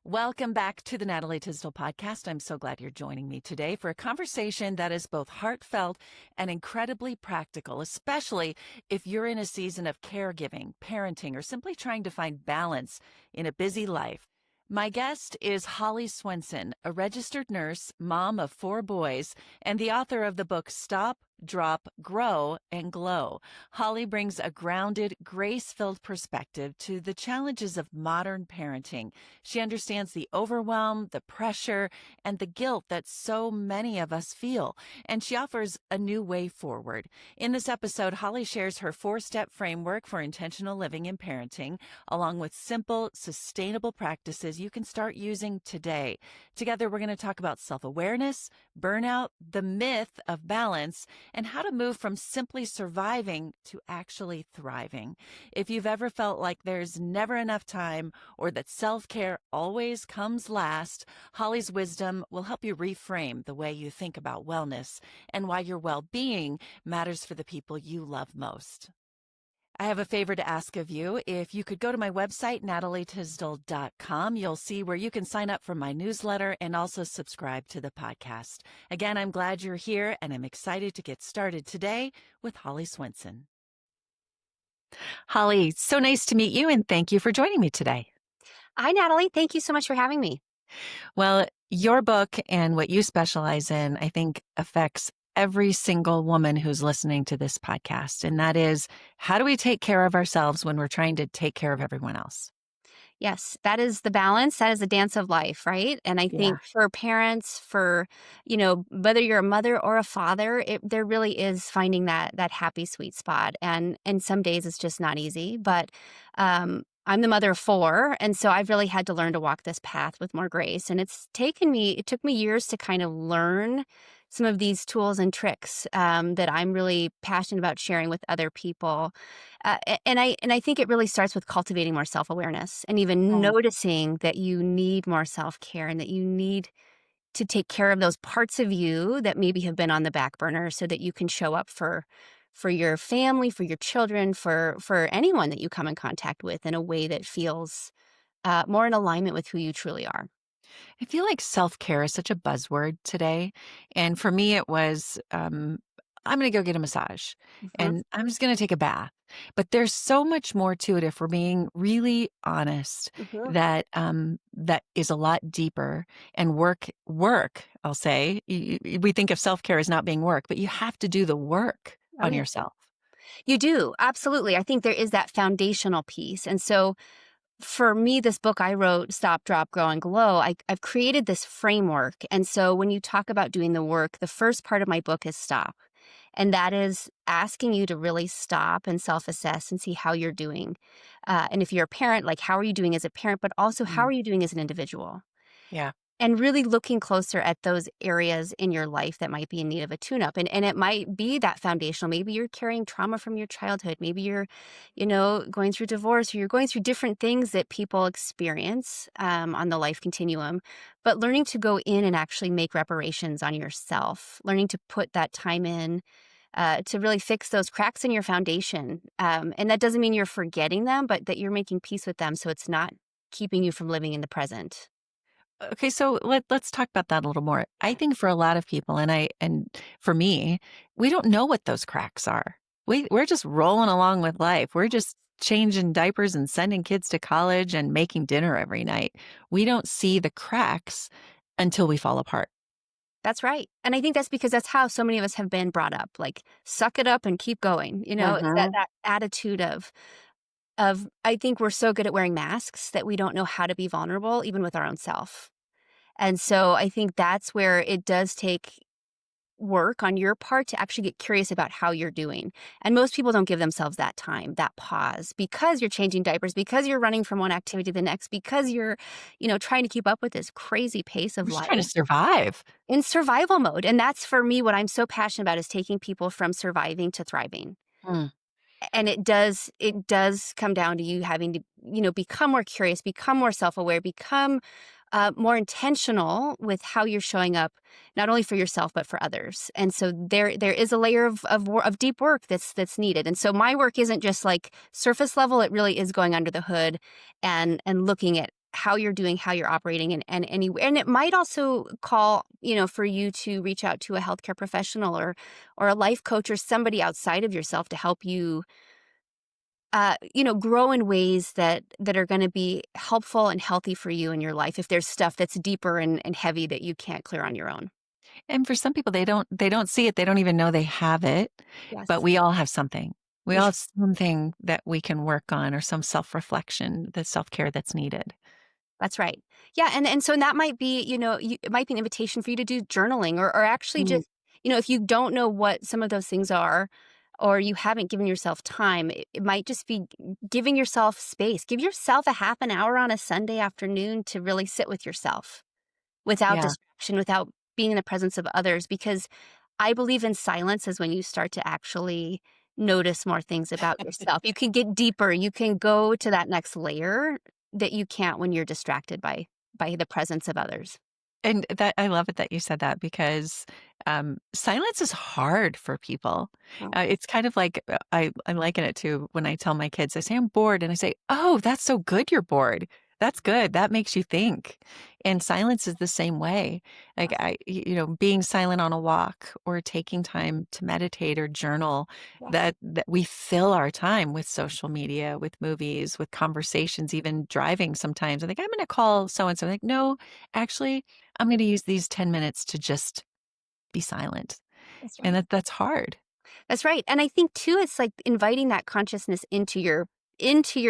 Welcome back to the Natalie Tysdal Podcast. I'm so glad you're joining me today for a conversation that is both heartfelt and incredibly practical, especially if you're in a season of caregiving, parenting, or simply trying to find balance in a busy life. My guest is Holly Swenson, a registered nurse, mom of 4 boys, and the author of the book Stop, Drop, Grow, and Glow. Holly brings a grounded, grace-filled perspective to the challenges of modern parenting. She understands the overwhelm, the pressure, and the guilt that so many of us feel, and she offers a new way forward. In this episode, Holly shares her 4-step framework for intentional living and parenting, along with simple, sustainable practices you can start using today. Together, we're going to talk about self-awareness, burnout, the myth of balance, and how to move from simply surviving to actually thriving. If you've ever felt like there's never enough time or that self-care always comes last, Holly's wisdom will help you reframe the way you think about wellness and why your well-being matters for the people you love most. I have a favor to ask of you. If you could go to my website, natalietysdal.com, you'll see where you can sign up for my newsletter and also subscribe to the podcast. Again, I'm glad you're here, and I'm excited to get started today with Holly Swenson. Holly, so nice to meet you, and thank you for joining me today. Hi, Natalie. Thank you so much for having me. Well, your book and what you specialize in, I think, affects every single woman who's listening to this podcast. And that is, how do we take care of ourselves when we're trying to take care of everyone else? Yes, that is the balance. That is the dance of life, right? And I Yeah. think for parents, whether you're a mother or a father, there really is finding that happy sweet spot. And some days it's just not easy. But I'm the mother of 4, and so I've really had to learn to walk this path with more grace. And it took me years to kind of learn some of these tools and tricks that I'm really passionate about sharing with other people. And I think it really starts with cultivating more self-awareness and even Mm. noticing that you need more self-care and that you need to take care of those parts of you that maybe have been on the back burner so that you can show up for your family, for your children, for anyone that you come in contact with in a way that feels more in alignment with who you truly are. I feel like self-care is such a buzzword today. And for me, it was, I'm going to go get a massage Mhm. and I'm just going to take a bath. But there's so much more to it if we're being really honest Mhm. that is a lot deeper and work, I'll say. We think of self-care as not being work, but you have to do the work Oh, on yeah. yourself. You do. Absolutely. I think there is that foundational piece. And so for me, this book I wrote, Stop, Drop, Grow, and Glow, I've created this framework. And so when you talk about doing the work, the first part of my book is stop. And that is asking you to really stop and self-assess and see how you're doing. And if you're a parent, like how are you doing as a parent, but also how Mm. are you doing as an individual? Yeah. And really looking closer at those areas in your life that might be in need of a tune-up. And it might be that foundational. Maybe you're carrying trauma from your childhood. Maybe you're, going through divorce, or you're going through different things that people experience on the life continuum. But learning to go in and actually make reparations on yourself, learning to put that time in to really fix those cracks in your foundation. And that doesn't mean you're forgetting them, but that you're making peace with them so it's not keeping you from living in the present. Okay, so let's talk about that a little more. I think for a lot of people, and for me, we don't know what those cracks are. We're just rolling along with life. We're just changing diapers and sending kids to college and making dinner every night. We don't see the cracks until we fall apart. That's right. And I think that's because that's how so many of us have been brought up, like, suck it up and keep going. It's that Mhm. that attitude of I think we're so good at wearing masks that we don't know how to be vulnerable even with our own self. And so I think that's where it does take work on your part to actually get curious about how you're doing. And most people don't give themselves that time, that pause, because you're changing diapers, because you're running from one activity to the next, because you're, trying to keep up with this crazy pace of We're just life trying to survive. in survival mode. And that's for me what I'm so passionate about is taking people from surviving to thriving. Mm. And it does come down to you having to, become more curious, become more self-aware, become more intentional with how you're showing up, not only for yourself but for others. And so there is a layer of deep work that's needed. And so my work isn't just like surface level; it really is going under the hood and looking at how you're doing, how you're operating, and it might also call, for you to reach out to a healthcare professional or a life coach or somebody outside of yourself to help you, grow in ways that are going to be helpful and healthy for you in your life. If there's stuff that's deeper and heavy that you can't clear on your own. And for some people, they don't see it. They don't even know they have it, but Yes. we all have something. We all Yeah. have something that we can work on or some self-reflection, the self-care that's needed. That's right. Yeah, and so that might be, it might be an invitation for you to do journaling or actually Mm, just, if you don't know what some of those things are or you haven't given yourself time, it might just be giving yourself space. Give yourself a half an hour on a Sunday afternoon to really sit with yourself without yeah. distraction, without being in the presence of others, because I believe in silence is when you start to actually notice more things about yourself. You can get deeper. You can go to that next layer that you can't when you're distracted by the presence of others. And that I love it that you said that because, silence is hard for people. Oh, It's kind of like, I liken it to when I tell my kids, I say, "I'm bored," and I say, "Oh, that's so good you're bored. That's good. That makes you think." And silence is the same way. Like, yes, being silent on a walk or taking time to meditate or journal, yes, that we fill our time with social media, with movies, with conversations, even driving sometimes. I think, "I'm gonna call so and so." Like, "No, actually, I'm going to use these 10 minutes to just be silent." that's And right. that's hard. That's right. And I think too, it's like inviting that consciousness into your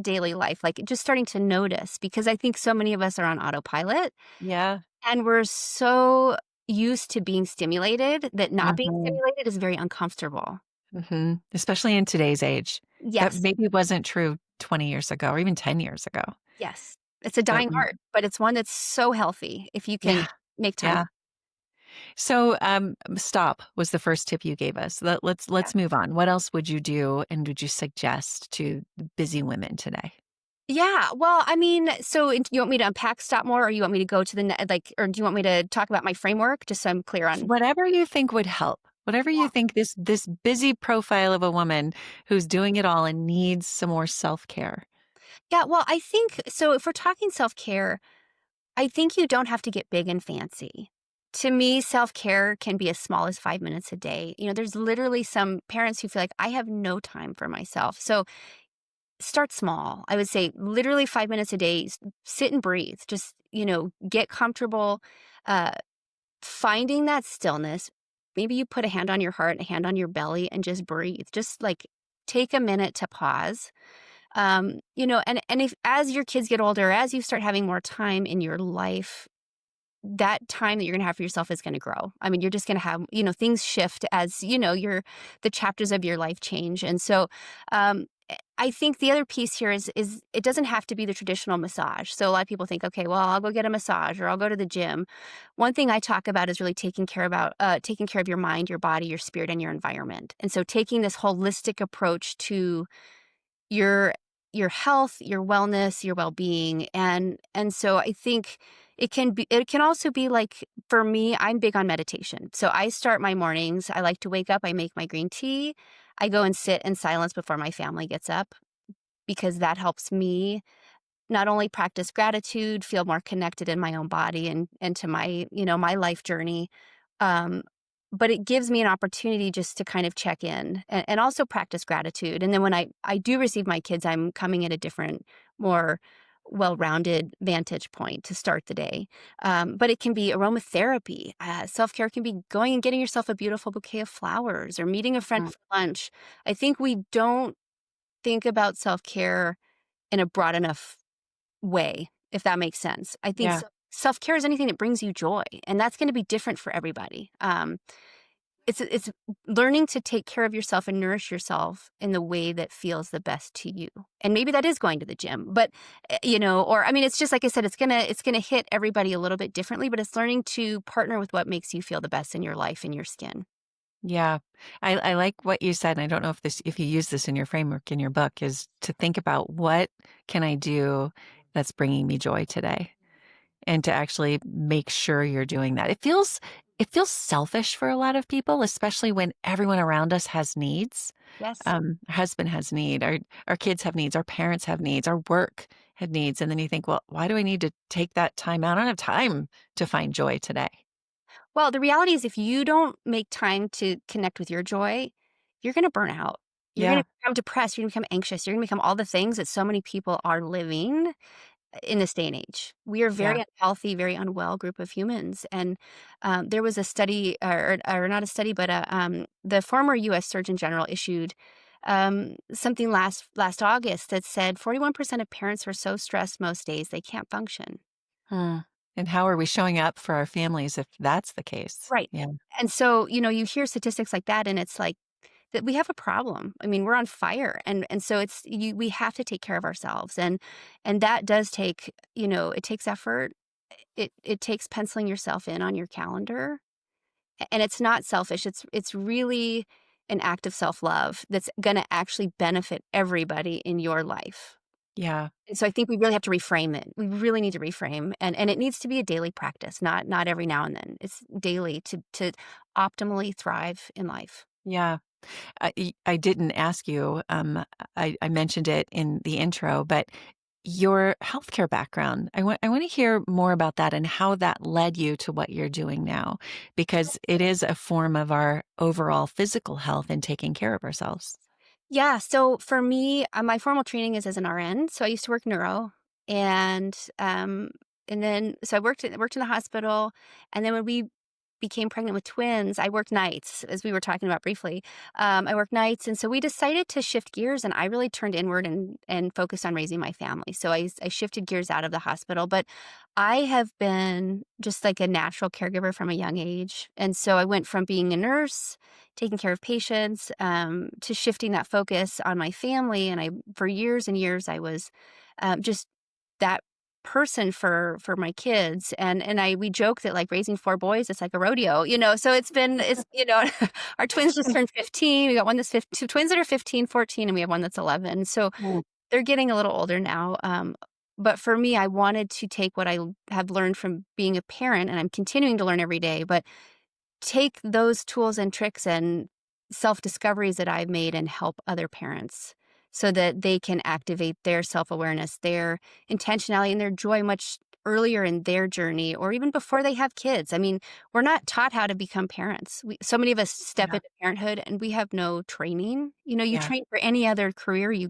daily life, like just starting to notice, because I think so many of us are on autopilot Yeah. and we're so used to being stimulated that not being Mhm. stimulated is very uncomfortable. Mhm. Especially in today's age. That Yes. maybe wasn't true 20 years ago or even 10 years ago. Yes. It's a But dying art, but it's one that's so healthy if you can yeah, make time. yeah. So, stop was the first tip you gave us. Yeah. Let's move on. What else would you do and would you suggest to busy women today? Yeah. Well, I mean, so you want me to unpack stop more or you want me to go to or do you want me to talk about my framework just so I'm clear on? Whatever you think would help. Whatever you think this busy profile of a woman who's doing it all and needs some more self-care. Yeah. Well, I think so. If we're talking self care, I think you don't have to get big and fancy. To me, self care can be as small as 5 minutes a day. There's literally some parents who feel like I have no time for myself. So start small. I would say literally 5 minutes a day, sit and breathe. Just, get comfortable, uh, finding that stillness. Maybe you put a hand on your heart, a hand on your belly, and just breathe. Just like take a minute to pause. And if as your kids get older, as you start having more time in your life, that time that you're gonna have for yourself is gonna grow. I mean, you're just gonna have, things shift as, the chapters of your life change. And so, I think the other piece here is it doesn't have to be the traditional massage. So a lot of people think, okay, well, I'll go get a massage or I'll go to the gym. One thing I talk about is really taking care of your mind, your body, your spirit, and your environment. And so taking this holistic approach to your your health, your wellness, your well-being, and so I think it can also be like for me, I'm big on meditation. So I start my mornings, I like to wake up, I make my green tea, I go and sit in silence before my family gets up because that helps me not only practice gratitude, feel more connected in my own body and to my life journey, um, but it gives me an opportunity just to kind of check in and also practice gratitude. And then when I do receive my kids, I'm coming at a different, more well-rounded vantage point to start the day. But it can be aromatherapy. Self-care can be going and getting yourself a beautiful bouquet of flowers or meeting a friend Mm, for lunch. I think we don't think about self-care in a broad enough way, if that makes sense. I think yeah. self-care is anything that brings you joy, and that's gonna be different for everybody. It's learning to take care of yourself and nourish yourself in the way that feels the best to you. And maybe that is going to the gym, but, or I mean, it's just like I said, it's gonna hit everybody a little bit differently, but it's learning to partner with what makes you feel the best in your life and your skin. Yeah. I like what you said, and I don't know if you use this in your framework in your book, is to think about what can I do that's bringing me joy today? And to actually make sure you're doing that. It feels selfish for a lot of people, especially when everyone around us has needs. Yes. Our husband has need, our kids have needs, our parents have needs, our work had needs. And then you think, well, why do I need to take that time out? I don't have time to find joy today. Well, the reality is if you don't make time to connect with your joy, you're gonna burn out. You're gonna Yeah. become depressed, you're gonna become anxious, you're gonna become all the things that so many people are living in this day and age. We are a Yeah. very unhealthy, very unwell group of humans, and, there was a study or not a study, but the former US Surgeon General issued, something last August that said 41% of parents were so stressed most days they can't function. Hmm. And how are we showing up for our families if that's the case? Right. Yeah. And so, you hear statistics like that, and it's like that we have a problem. I mean, we're on fire, and so we have to take care of ourselves, and that does take, it takes effort. It takes penciling yourself in on your calendar, and it's not selfish. It's really an act of self-love that's gonna actually benefit everybody in your life. Yeah. And so I think we really have to reframe it. We really need to reframe, and it needs to be a daily practice, not every now and then. It's daily to optimally thrive in life. Yeah. I didn't ask you, I mentioned it in the intro, but your healthcare background, I want to hear more about that and how that led you to what you're doing now, because it is a form of our overall physical health and taking care of ourselves. Yeah, so for me, my formal training is as an RN, so I used to work neuro, and, and then so I worked in the hospital, and then when we became pregnant with twins, I worked nights, as we were talking about briefly. I worked nights, and so we decided to shift gears, and I really turned inward and focused on raising my family. So I shifted gears out of the hospital, but I have been just like a natural caregiver from a young age, and so I went from being a nurse, taking care of patients, to shifting that focus on my family. And for years and years, I was just that person for my kids. And we joke that like raising four boys, it's like a rodeo, So our twins just turned 15. We got one that's 15, two twins that are 15, 14, and we have one that's 11. So Mm. they're getting a little older now. But for me, I wanted to take what I have learned from being a parent, and I'm continuing to learn every day, but take those tools and tricks and self-discoveries that I've made and help other parents so that they can activate their self-awareness, their intentionality, and their joy much earlier in their journey or even before they have kids. I mean, we're not taught how to become parents. So many of us step Yeah. into parenthood and we have no training. You Yeah. train for any other career you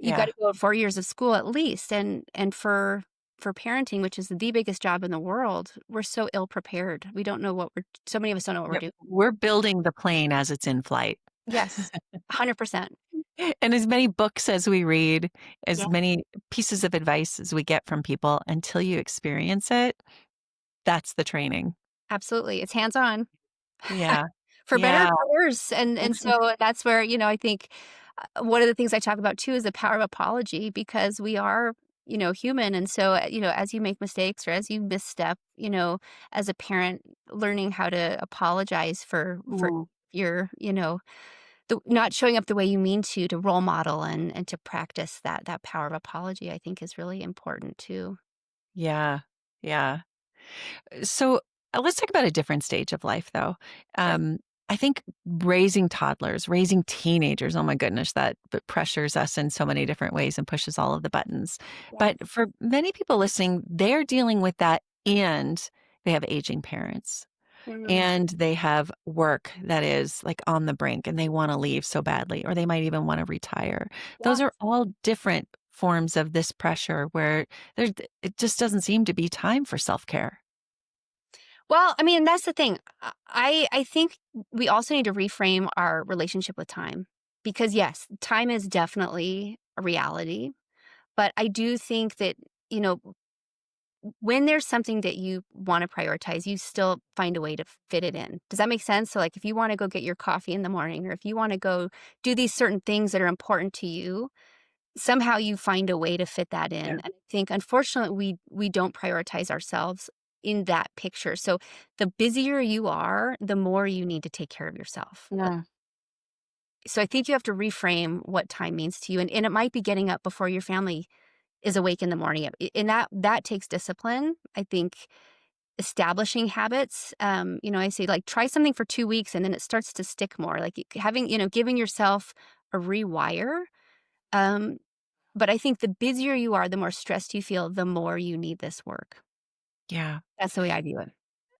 Yeah. gotta go 4 years of school at least, and for parenting, which is the biggest job in the world, we're so ill prepared. We don't know so many of us don't know what we're Yep. doing. We're building the plane as it's in flight. Yes, 100%. And as many books as we read, Yeah, as many pieces of advice as we get from people, until you experience it, that's the training. absolutely. It's hands-on. Yeah. For better or Yeah. for worse, and so that's where, I think, one of the things I talk about too is the power of apology because we are, human, and so, as you make mistakes or as you misstep, as a parent, learning how to apologize for Mm. your, not showing up the way you mean to role model and to practice that power of apology, I think is really important too. Yeah. Yeah. So let's talk about a different stage of life, though. Sure. Um, I think raising toddlers, raising teenagers, oh my goodness, that pressures us in so many different ways and pushes all of the buttons. Yeah. But for many people listening, they're dealing with that and they have aging parents Mm, and they have work that is like on the brink and they want to leave so badly, or they might even want to retire. yeah. Those are all different forms of this pressure where there, it just doesn't seem to be time for self care. Well, I mean, that's the thing. I think we also need to reframe our relationship with time because yes, time is definitely a reality, but I do think that, you know, when there's something that you want to prioritize, you still find a way to fit it in. Does that make sense? So like if you want to go get your coffee in the morning or if you want to go do these certain things that are important to you, somehow you find a way to fit that in. Yeah. And I think unfortunately we don't prioritize ourselves in that picture. So the busier you are, the more you need to take care of yourself. Yeah. So I think you have to reframe what time means to you. And it might be getting up before your family is awake in the morning. And that takes discipline. I think establishing habits, I say like try something for 2 weeks and then it starts to stick more. Like having, giving yourself a rewire. Um, But I think the busier you are, the more stressed you feel, the more you need this work. Yeah. That's the way I view it.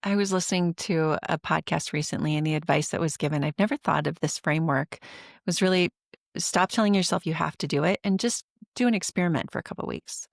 I was listening to a podcast recently, and the advice that was given, I've never thought of this framework, was really stop telling yourself you have to do it and just do an experiment for a couple weeks.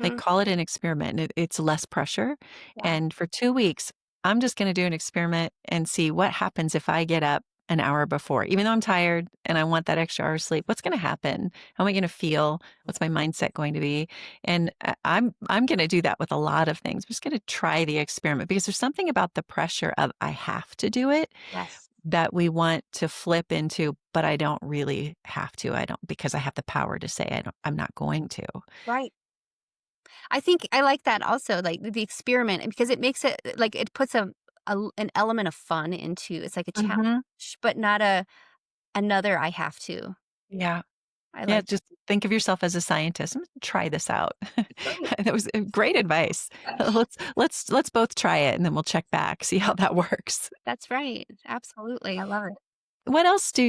Like, Mhm. call it an experiment. It's less pressure. Yeah. And for 2 weeks, I'm just going to do an experiment and see what happens if I get up an hour before, even though I'm tired and I want that extra hour of sleep. What's going to happen? How am I going to feel? What's my mindset going to be? And I'm going to do that with a lot of things. I'm just going to try the experiment because there's something about the pressure of I have to do it Yes. that we want to flip into, but I don't really have to. I don't because I have the power to say I'm not going to. Right. I think I like that also, like, the experiment, because it makes it like, it puts an element of fun into it's like a challenge, Mhm. but not another "I have to." Yeah. I Yeah, like just think of yourself as a scientist. "I'm gonna try this out." Right. That was great advice. Let's both try it, and then we'll check back, see how that works. That's right. Absolutely. I love it. What else do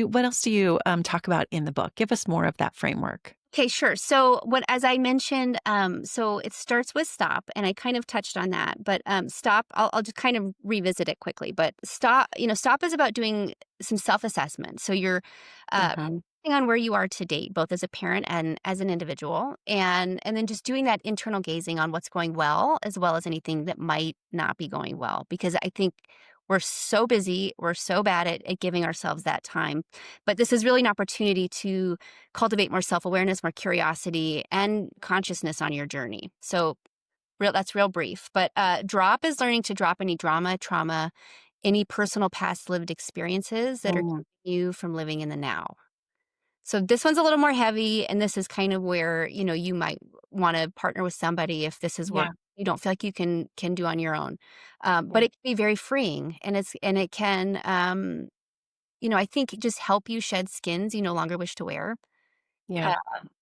you, talk about in the book? Give us more of that framework. Okay, sure. So what as I mentioned, so it starts with stop, and I kind of touched on that, but stop, I'll just kind of revisit it quickly. But stop is about doing some self-assessment. So you're Uh-huh. reflecting on where you are to date, both as a parent and as an individual, and then just doing that internal gazing on what's going well as anything that might not be going well. Because I think we're so busy, we're so bad at giving ourselves that time. But this is really an opportunity to cultivate more self-awareness, more curiosity, and consciousness on your journey. So that's real brief. But drop is learning to drop any drama, trauma, any personal past lived experiences that are Mm, keeping you from living in the now. So this one's a little more heavy, and this is kind of where, you might want to partner with somebody if this is work yeah, you don't feel like you can do on your own. But yeah, it can be very freeing, and it can I think just help you shed skins you no longer wish to wear. yeah.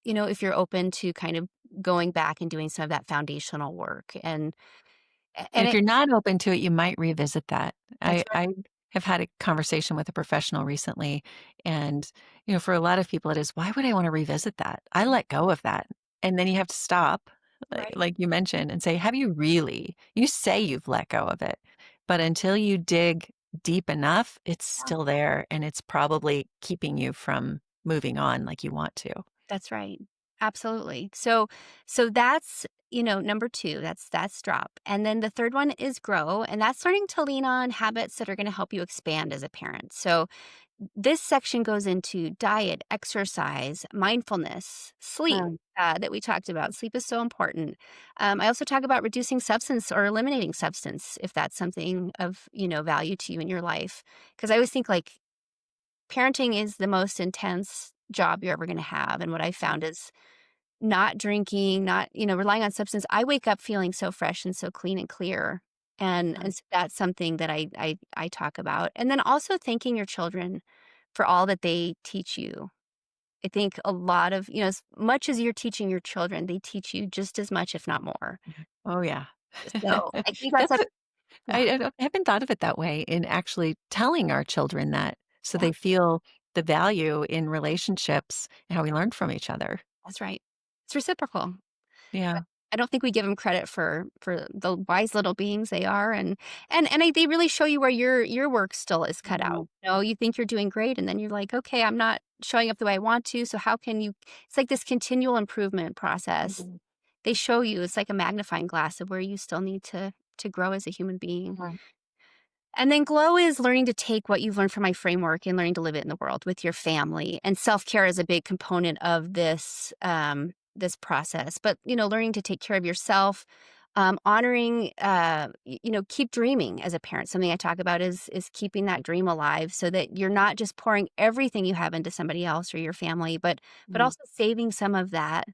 If you're open to kind of going back and doing some of that foundational work And and if it you're not open to it, you might revisit that. that's I have had a conversation with a professional recently, and, for a lot of people, it is, "Why would I wanna revisit that? I let go of that." And then you have to stop, right. like you mentioned, and say, "Have you really?" You say you've let go of it, but until you dig deep enough, it's Yeah, still there, and it's probably keeping you from moving on like you want to. that's right. Absolutely. So that's, number 2, that's drop. And then the third one is grow, and that's learning to lean on habits that are gonna help you expand as a parent. So this section goes into diet, exercise, mindfulness, sleep, Mm, that we talked about. Sleep is so important. I also talk about reducing substance or eliminating substance if that's something of value to you in your life. Because I always think like parenting is the most intense job you're ever going to have, and what I found is not drinking, not relying on substance. I wake up feeling so fresh and so clean and clear. And so that's something that I talk about. And then also thanking your children for all that they teach you. I think a lot of, as much as you're teaching your children, they teach you just as much, if not more. oh, yeah. So I think that's That's a, a yeah, I haven't thought of it that way in actually telling our children that so yeah, they feel the value in relationships and how we learn from each other. that's right. It's reciprocal. Yeah. I don't think we give them credit for the wise little beings they are, and they really show you where your work still is cut out. Mhm, You think you're doing great, and then you're like, "Okay, I'm not showing up the way I want to, so how can you" it's like this continual improvement process. mhm, They show you it's like a magnifying glass of where you still need to grow as a human being. mhm, And then glow is learning to take what you've learned from my framework and learning to live it in the world with your family. And self-care is a big component of this process. But learning to take care of yourself, honoring, keep dreaming as a parent. Something I talk about is keeping that dream alive so that you're not just pouring everything you have into somebody else or your family, but mhm, also saving some of that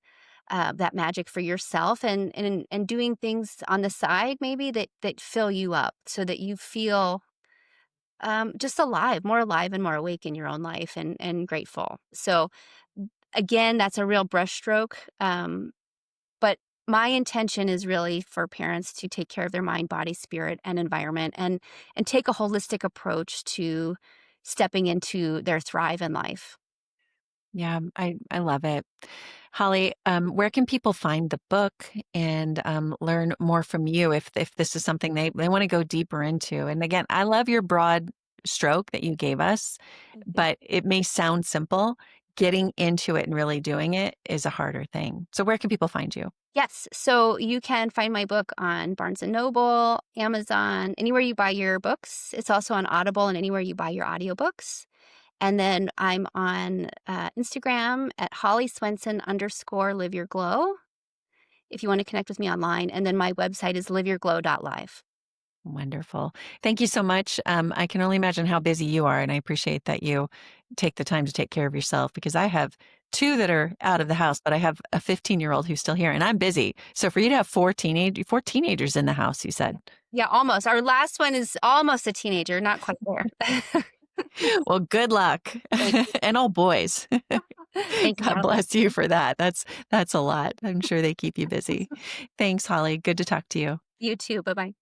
magic for yourself and doing things on the side maybe that fill you up so that you feel just alive, more alive and more awake in your own life and grateful. So again, that's a real brushstroke. But my intention is really for parents to take care of their mind, body, spirit, and environment and take a holistic approach to stepping into their thrive in life. Yeah, I love it. Holly, where can people find the book and learn more from you if this is something they want to go deeper into? And again, I love your broad stroke that you gave us, Mhm. but it may sound simple. Getting into it and really doing it is a harder thing. So where can people find you? Yes. So you can find my book on Barnes and Noble, Amazon, anywhere you buy your books. It's also on Audible and anywhere you buy your audiobooks. And then I'm on Instagram at Holly Swenson _ live your glow if you want to connect with me online. And then my website is liveyourglow.live. Wonderful. Thank you so much. I can only imagine how busy you are, and I appreciate that you take the time to take care of yourself because I have two that are out of the house, but I have a 15-year-old who's still here, and I'm busy. So for you to have four teenagers in the house, you said, Yeah, almost. Our last one is almost a teenager, not quite there. well, good luck, Thank you. and all boys. Thank you, God Natalie. bless you for that. That's a lot. I'm sure they keep you busy. Thanks, Holly. Good to talk to you. You too. Bye bye.